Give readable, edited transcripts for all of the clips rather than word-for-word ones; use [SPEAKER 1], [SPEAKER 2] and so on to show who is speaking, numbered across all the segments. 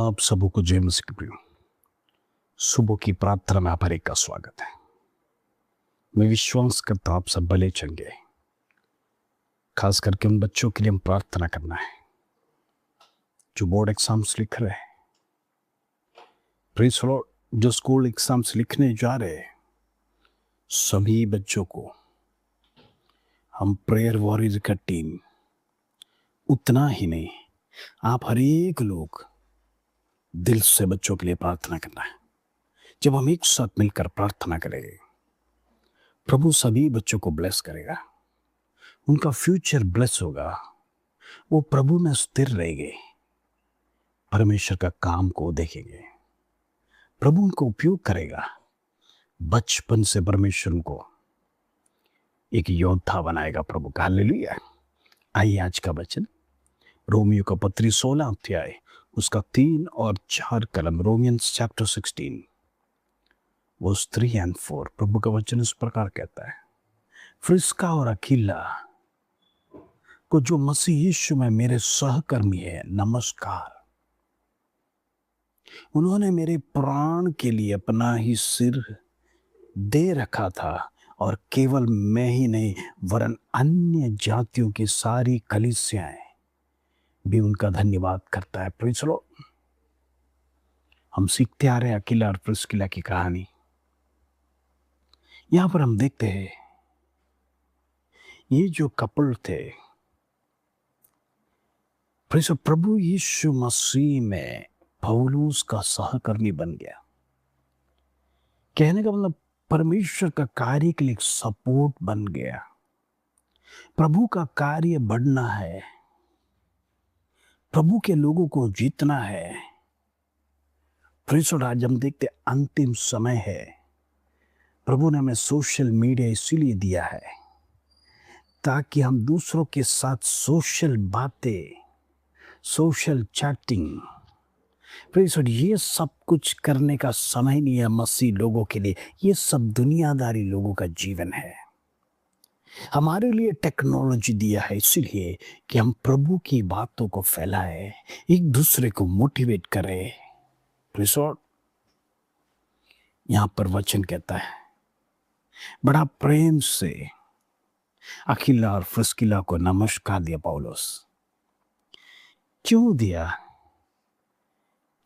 [SPEAKER 1] आप सबको जय मसीह की प्रियो। सुबह की प्रार्थना में आप हर एक का स्वागत है। मैं विश्वास करता हूं आप सब भले चंगे। खास करके उन बच्चों के लिए हम प्रार्थना करना है जो बोर्ड एग्जाम्स लिख रहे हैं। प्रेज़ द लॉर्ड, जो स्कूल एग्जाम्स लिखने जा रहे हैं सभी बच्चों को हम प्रेयर वॉरियर का टीम, उतना ही नहीं, आप हर एक लोग दिल से बच्चों के लिए प्रार्थना करना है। जब हम एक साथ मिलकर प्रार्थना करेंगे प्रभु सभी बच्चों को ब्लेस करेगा, उनका फ्यूचर ब्लेस होगा, वो प्रभु में स्थिर रहेंगे, परमेश्वर का काम को देखेंगे, प्रभु उनको उपयोग करेगा। बचपन से परमेश्वर उनको एक योद्धा बनाएगा प्रभु का। हालेलुया। आइए आज का वचन रोमियो का पत्री 16 अध्याय उसका 3 और 4 कलम, रोमियंस चैप्टर 16 वर्स 3 and 4। प्रभु का वचन इस प्रकार कहता है, प्रिस्का और अकीला को जो मसीह यीशु में मेरे सहकर्मी है नमस्कार। उन्होंने मेरे प्राण के लिए अपना ही सिर दे रखा था और केवल मैं ही नहीं वरन अन्य जातियों की सारी कलीसियाएं भी उनका धन्यवाद करता है। Praise the Lord. हम सीखते आ रहे हैं अकीला और प्रिस्किला की कहानी। यहां पर हम देखते हैं ये जो कपल थे प्रभु यीशु मसीह में पौलुस का सहकर्मी बन गया। कहने का मतलब परमेश्वर का कार्य के लिए एक सपोर्ट बन गया। प्रभु का कार्य बढ़ना है, प्रभु के लोगों को जीतना है। आज हम देखते अंतिम समय है। प्रभु ने हमें सोशल मीडिया इसीलिए दिया है ताकि हम दूसरों के साथ सोशल बातें, सोशल चैटिंग, ये सब कुछ करने का समय नहीं है मसीह लोगों के लिए। ये सब दुनियादारी लोगों का जीवन है। हमारे लिए टेक्नोलॉजी दिया है इसलिए कि हम प्रभु की बातों को फैलाएं, एक दूसरे को मोटिवेट करें। यहां पर वचन कहता है, बड़ा प्रेम से अकीला और प्रिस्किला को नमस्कार दिया पौलुस। क्यों दिया?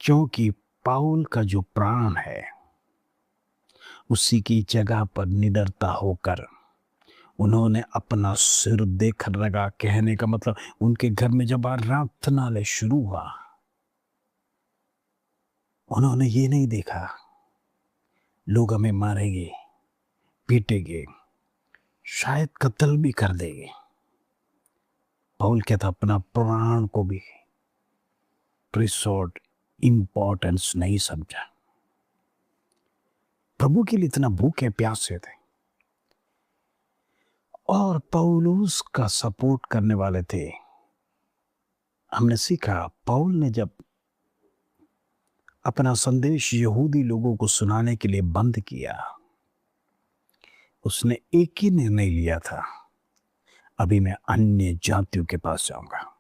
[SPEAKER 1] क्योंकि पाउल का जो प्राण है उसी की जगह पर निडरता होकर उन्होंने अपना सिर देकर लगा। कहने का मतलब उनके घर में जब आराधनालय शुरू हुआ उन्होंने ये नहीं देखा लोग हमें मारेंगे, पीटेंगे, शायद कत्ल भी कर देंगे। पौल कहता अपना प्राण को भी इंपॉर्टेंस नहीं समझा। प्रभु के लिए इतना भूखे प्यासे थे और पौलुस का सपोर्ट करने वाले थे। हमने सीखा पौल ने जब अपना संदेश यहूदी लोगों को सुनाने के लिए बंद किया, उसने एक ही निर्णय लिया था, अभी मैं अन्य जातियों के पास जाऊंगा।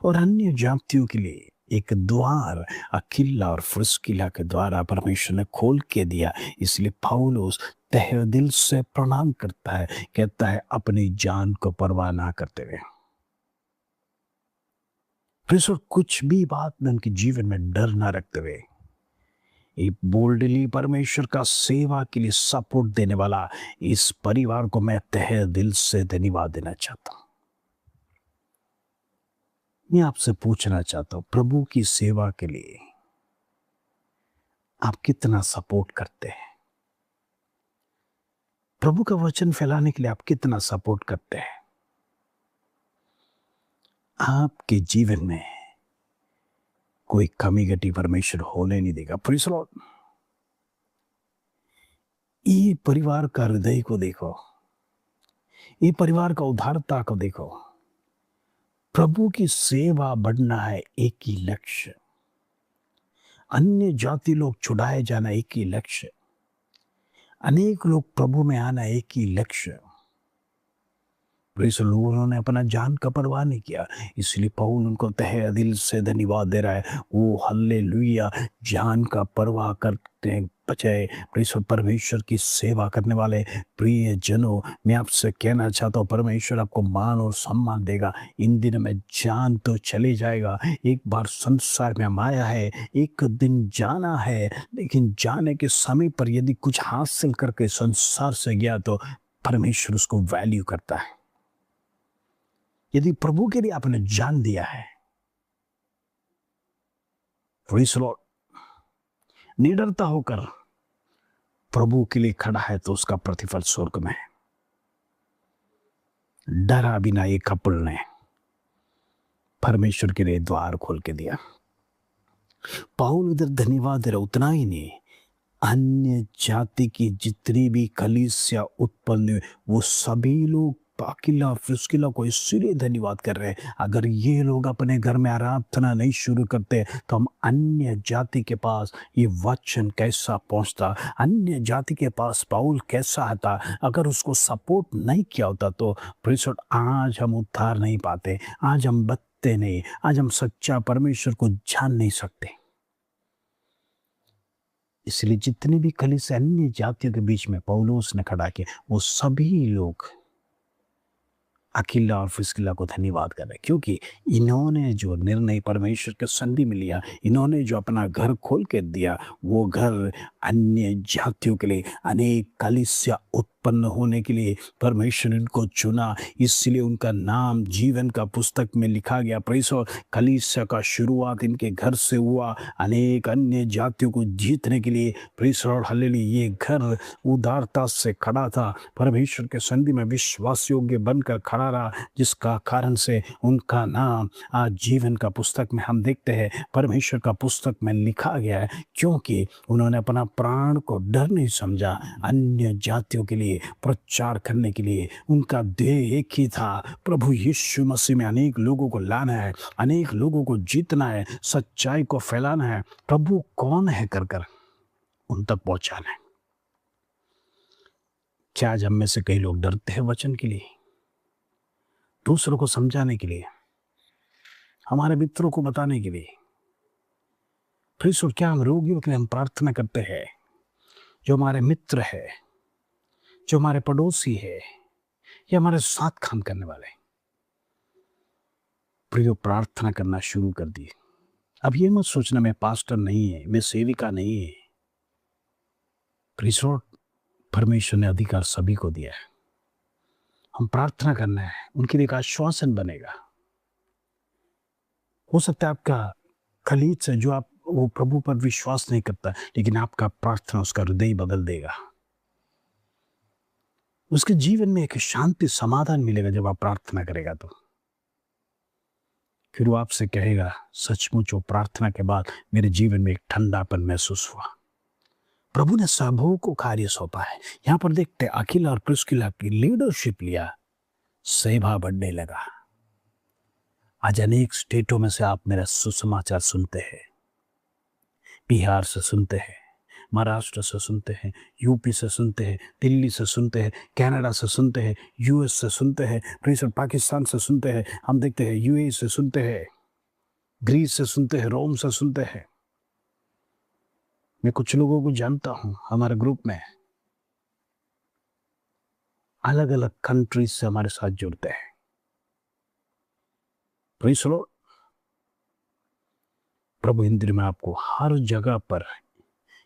[SPEAKER 1] और अन्य जातियों के लिए एक द्वार अकीला और प्रिस्किला के द्वारा परमेश्वर ने खोल के दिया। इसलिए पौलुस तहे दिल से प्रणाम करता है, कहता है अपनी जान को परवाह ना करते हुए कुछ भी बात में उनके जीवन में डर ना रखते हुए एक बोल्डली परमेश्वर का सेवा के लिए सपोर्ट देने वाला इस परिवार को मैं तहे दिल से धन्यवाद देना चाहता हूं। मैं आपसे पूछना चाहता हूं, प्रभु की सेवा के लिए आप कितना सपोर्ट करते हैं? प्रभु का वचन फैलाने के लिए आप कितना सपोर्ट करते हैं? आपके जीवन में कोई कमी घटी परमेश्वर होने नहीं देगा। Praise the Lord. ये परिवार का हृदय को देखो, ये परिवार का उदारता को देखो। प्रभु की सेवा बढ़ना है, एक ही लक्ष्य। अन्य जाति लोग छुड़ाए जाना, एक ही लक्ष्य। अनेक लोग प्रभु में आना, एक ही लक्ष्य। लोगों ने अपना जान का परवाह नहीं किया, इसलिए पौल उनको तहे दिल से धन्यवाद दे रहा है। वो हल्लेलुया, जान का परवाह करते बचाए परमेश्वर की सेवा करने वाले प्रिय जनों, मैं आपसे कहना चाहता हूँ परमेश्वर आपको मान और सम्मान देगा। इन दिनों में जान तो चले जाएगा, एक बार संसार में हम आया है, एक दिन जाना है, लेकिन जाने के समय पर यदि कुछ हासिल करके संसार से गया तो परमेश्वर उसको वैल्यू करता है। यदि प्रभु के लिए आपने जान दिया है, प्रेज़ द लॉर्ड, निडरता होकर प्रभु के लिए खड़ा है तो उसका प्रतिफल स्वर्ग में है। डरा बिना एक कपल ने परमेश्वर के लिए द्वार खोल के दिया। पौल इधर धन्यवाद दे रहा, उतना ही नहीं, अन्य जाति की जितनी भी कलीसिया उत्पन्न हुई वो सभी लोग अकिला प्रिस्किला को इसलिए धन्यवाद कर रहे हैं। अगर ये लोग अपने घर में आराधना नहीं शुरू करते तो हम अन्य जाति के पास ये वचन कैसा पहुंचता, अन्य जाति के पास पौल कैसा आता। अगर उसको सपोर्ट नहीं किया होता तो प्रिस्किला आज हम उद्धार नहीं पाते, आज हम बचते नहीं, आज हम सच्चा परमेश्वर को जान नहीं सकते। इसलिए जितने भी कलीसिया अन्य जातियों के बीच में पौलुस ने खड़ा किया, वो सभी लोग अकिला और प्रिस्किला को धन्यवाद कर रहे, क्योंकि इन्होंने जो निर्णय परमेश्वर के संधि में लिया, इन्होंने जो अपना घर खोल के दिया, वो घर अन्य जातियों के लिए, अनेक कलीसिया उत्पन्न होने के लिए परमेश्वर इनको चुना। इसलिए उनका नाम जीवन का पुस्तक में लिखा गया। प्रेस और कलीसिया का शुरुआत इनके घर से हुआ, अनेक अन्य जातियों को जीतने के लिए। प्रेस और हालेलुया, ये घर उदारता से खड़ा था, परमेश्वर के संधि में विश्वास योग्य बनकर खड़ा रहा, जिसका कारण से उनका नाम आज जीवन का पुस्तक में हम देखते हैं, परमेश्वर का पुस्तक में लिखा गया है, क्योंकि उन्होंने अपना प्राण को डर नहीं समझा। अन्य जातियों के लिए प्रचार करने के लिए उनका ध्येय एक ही था, प्रभु यीशु मसीह में अनेक लोगों को लाना है, अनेक लोगों को जीतना है, सच्चाई को फैलाना है, प्रभु कौन है कर कर उन तक पहुंचाना है। क्या आज हम में से कई लोग डरते हैं वचन के लिए, दूसरों को समझाने के लिए, हमारे मित्रों को बताने के लिए? फिर सो क्या हम रोगियों के लिए हम प्रार्थना करते हैं, जो हमारे मित्र है, जो हमारे पड़ोसी है, या हमारे साथ काम करने वाले, प्रियो प्रार्थना करना शुरू कर दी। अब ये मत सोचना मैं पास्टर नहीं है, मैं सेविका नहीं है। प्रिय, परमेश्वर ने अधिकार सभी को दिया है, हम प्रार्थना करना है, उनके लिए एक आश्वासन बनेगा। हो सकता है आपका खलीद से जो आप वो प्रभु पर विश्वास नहीं करता, लेकिन आपका प्रार्थना उसका हृदय बदल देगा, उसके जीवन में एक शांति समाधान मिलेगा जब आप प्रार्थना करेगा। तो फिर वो आपसे कहेगा, सचमुच वो प्रार्थना के बाद मेरे जीवन में एक ठंडापन महसूस हुआ। प्रभु ने सबों को कार्य सौंपा है। यहाँ पर देखते अकिला और प्रिस्किला की लीडरशिप लिया, सेवा बढ़ने लगा। आज अनेक स्टेटों में से आप मेरा सुसमाचार सुनते हैं, बिहार से सुनते हैं, महाराष्ट्र से सुनते हैं, यूपी से सुनते हैं, दिल्ली से सुनते हैं, कनाडा से सुनते हैं, यूएस से सुनते हैं, पाकिस्तान से सुनते हैं, हम देखते हैं यूएई से सुनते हैं, ग्रीस से सुनते हैं, रोम से सुनते हैं। मैं कुछ लोगों को जानता हूं, हमारे ग्रुप में अलग अलग कंट्रीज से हमारे साथ जुड़ते हैं। प्रेज़ द लॉर्ड, प्रभु इन दिनों में आपको हर जगह पर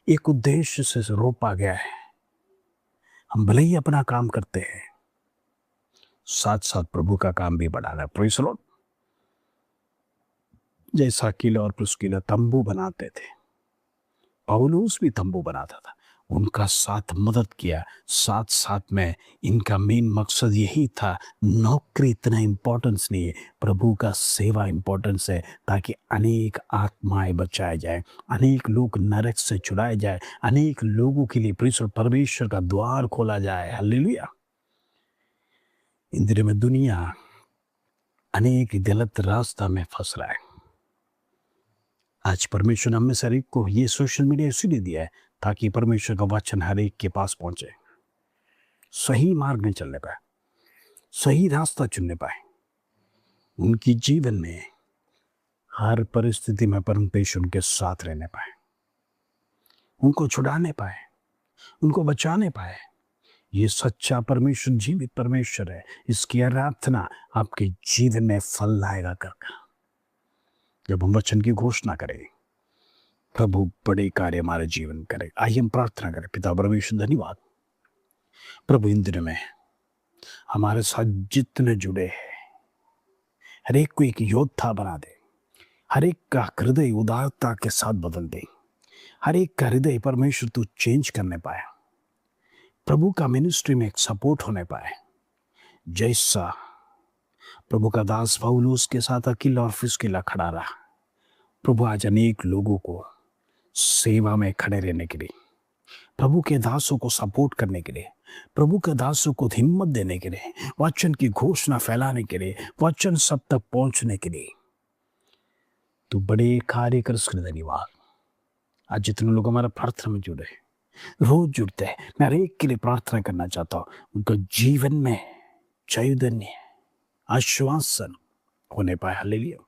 [SPEAKER 1] एक उद्देश्य से रोपा गया है। हम भले ही अपना काम करते हैं, साथ साथ प्रभु का काम भी बढ़ाना है। प्रेज़ द लॉर्ड, जैसा अकीला और प्रिस्किला तंबू बनाते थे, पौलुस भी तंबू बनाता था, उनका साथ मदद किया। साथ साथ में इनका मेन मकसद यही था, नौकरी इतना इम्पोर्टेंस नहीं है, प्रभु का सेवा इम्पोर्टेंस है, ताकि अनेक आत्माएं बचाए जाए, अनेक लोग नरक से छुड़ाए जाए, अनेक लोगों के लिए परमेश्वर का द्वार खोला जाए। हालेलुया। इन दिनों में दुनिया अनेक गलत रास्ता में फंस रहा है। आज परमेश्वर ने हमें हर एक को ये सोशल मीडिया इसीलिए दिया है, ताकि परमेश्वर का वचन हर एक के पास पहुंचे, सही मार्ग में चलने पाए। सही रास्ता चुनने पाए, उनकी जीवन में हर परिस्थिति में परमेश्वर उनके साथ रहने पाए, उनको छुड़ाने पाए, उनको बचाने पाए। ये सच्चा परमेश्वर जीवित परमेश्वर है। इसकी आराधना आपके जीवन में फल लाएगा करके। जब हम वचन की घोषणा करें, प्रभु बड़े कार्य हमारे जीवन करे। आइए हम प्रार्थना करें। पिता परमेश्वर धन्यवाद प्रभु, इन दिनों में हमारे साथ जितने जुड़े हैं, हर एक को एक योद्धा बना दे, हर एक का हृदय उदारता के साथ बदल दे, हर एक का हृदय परमेश्वर तू चेंज करने पाए, प्रभु का मिनिस्ट्री में एक सपोर्ट होने पाए। जैसा प्रभु का दास पौलुस के साथ अकेला और फिसकिला खड़ा रहा, प्रभु आज अनेक लोगों को सेवा में खड़े रहने के लिए, प्रभु के दासों को सपोर्ट करने के लिए, प्रभु के दासों को हिम्मत देने के लिए, वचन की घोषणा फैलाने के लिए, वचन सब तक पहुंचने के लिए तू बड़े कार्य कर। उसके धन्यवाद। आज जितने लोग हमारा प्रार्थना में जुड़े, रोज जुड़ते हैं, मैं हर एक के लिए प्रार्थना करना चाहता हूँ। उनका जीवन में चैतन्य, आश्वासन होने पाए। हालेलुया।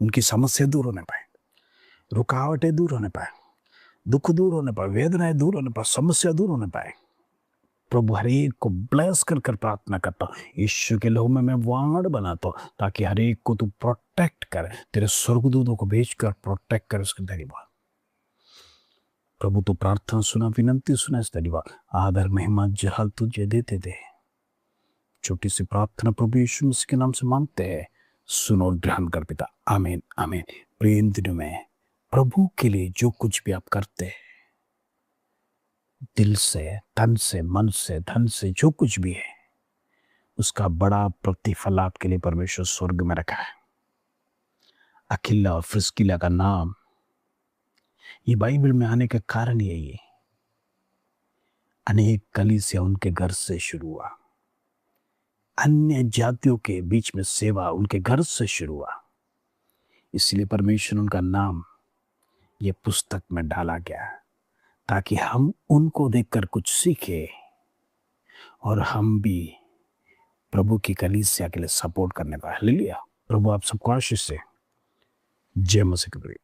[SPEAKER 1] उनकी समस्या दूर होने पाए, रुकावटें दूर होने पाए, दुख दूर होने पाए, वेदनाएं दूर होने पाए, समस्या दूर होने पाए। प्रभु हर एक को ब्लेस कर प्रार्थना करता हूँ। यीशु के लहू में मैं वाण बनाता हूँ ताकि हर एक को तू प्रोटेक्ट कर, तेरे स्वर्गदूतों को भेजकर प्रोटेक्ट कर। उसके धन्यवाद प्रभु, तू प्रार्थना सुना, विनंती सुना। इस धन्यवाद, आदर, महिमा, जलाल तुझे देते दे। छोटी सी प्रार्थना प्रभु यीशु मसीह के नाम से मांगते हैं, सुनो, ग्रहण कर पिता। आमीन, आमीन। प्रिय इन दिनों में प्रभु के लिए जो कुछ भी आप करते हैं, दिल से, तन से, मन से, धन से, जो कुछ भी है, उसका बड़ा प्रतिफल आपके लिए परमेश्वर स्वर्ग में रखा है। अकिला और प्रिस्किला का नाम ये बाइबल में आने का कारण यही है। अनेक कलीसिया उनके घर से शुरू हुआ, अन्य जातियों के बीच में सेवा उनके घर से शुरू हुआ। इसलिए परमेश्वर उनका नाम ये पुस्तक में डाला गया ताकि हम उनको देखकर कुछ सीखे और हम भी प्रभु की कलीसिया के लिए सपोर्ट करने पाए। हालेलुया। प्रभु आप सबको आशीष से। जय मसीह की।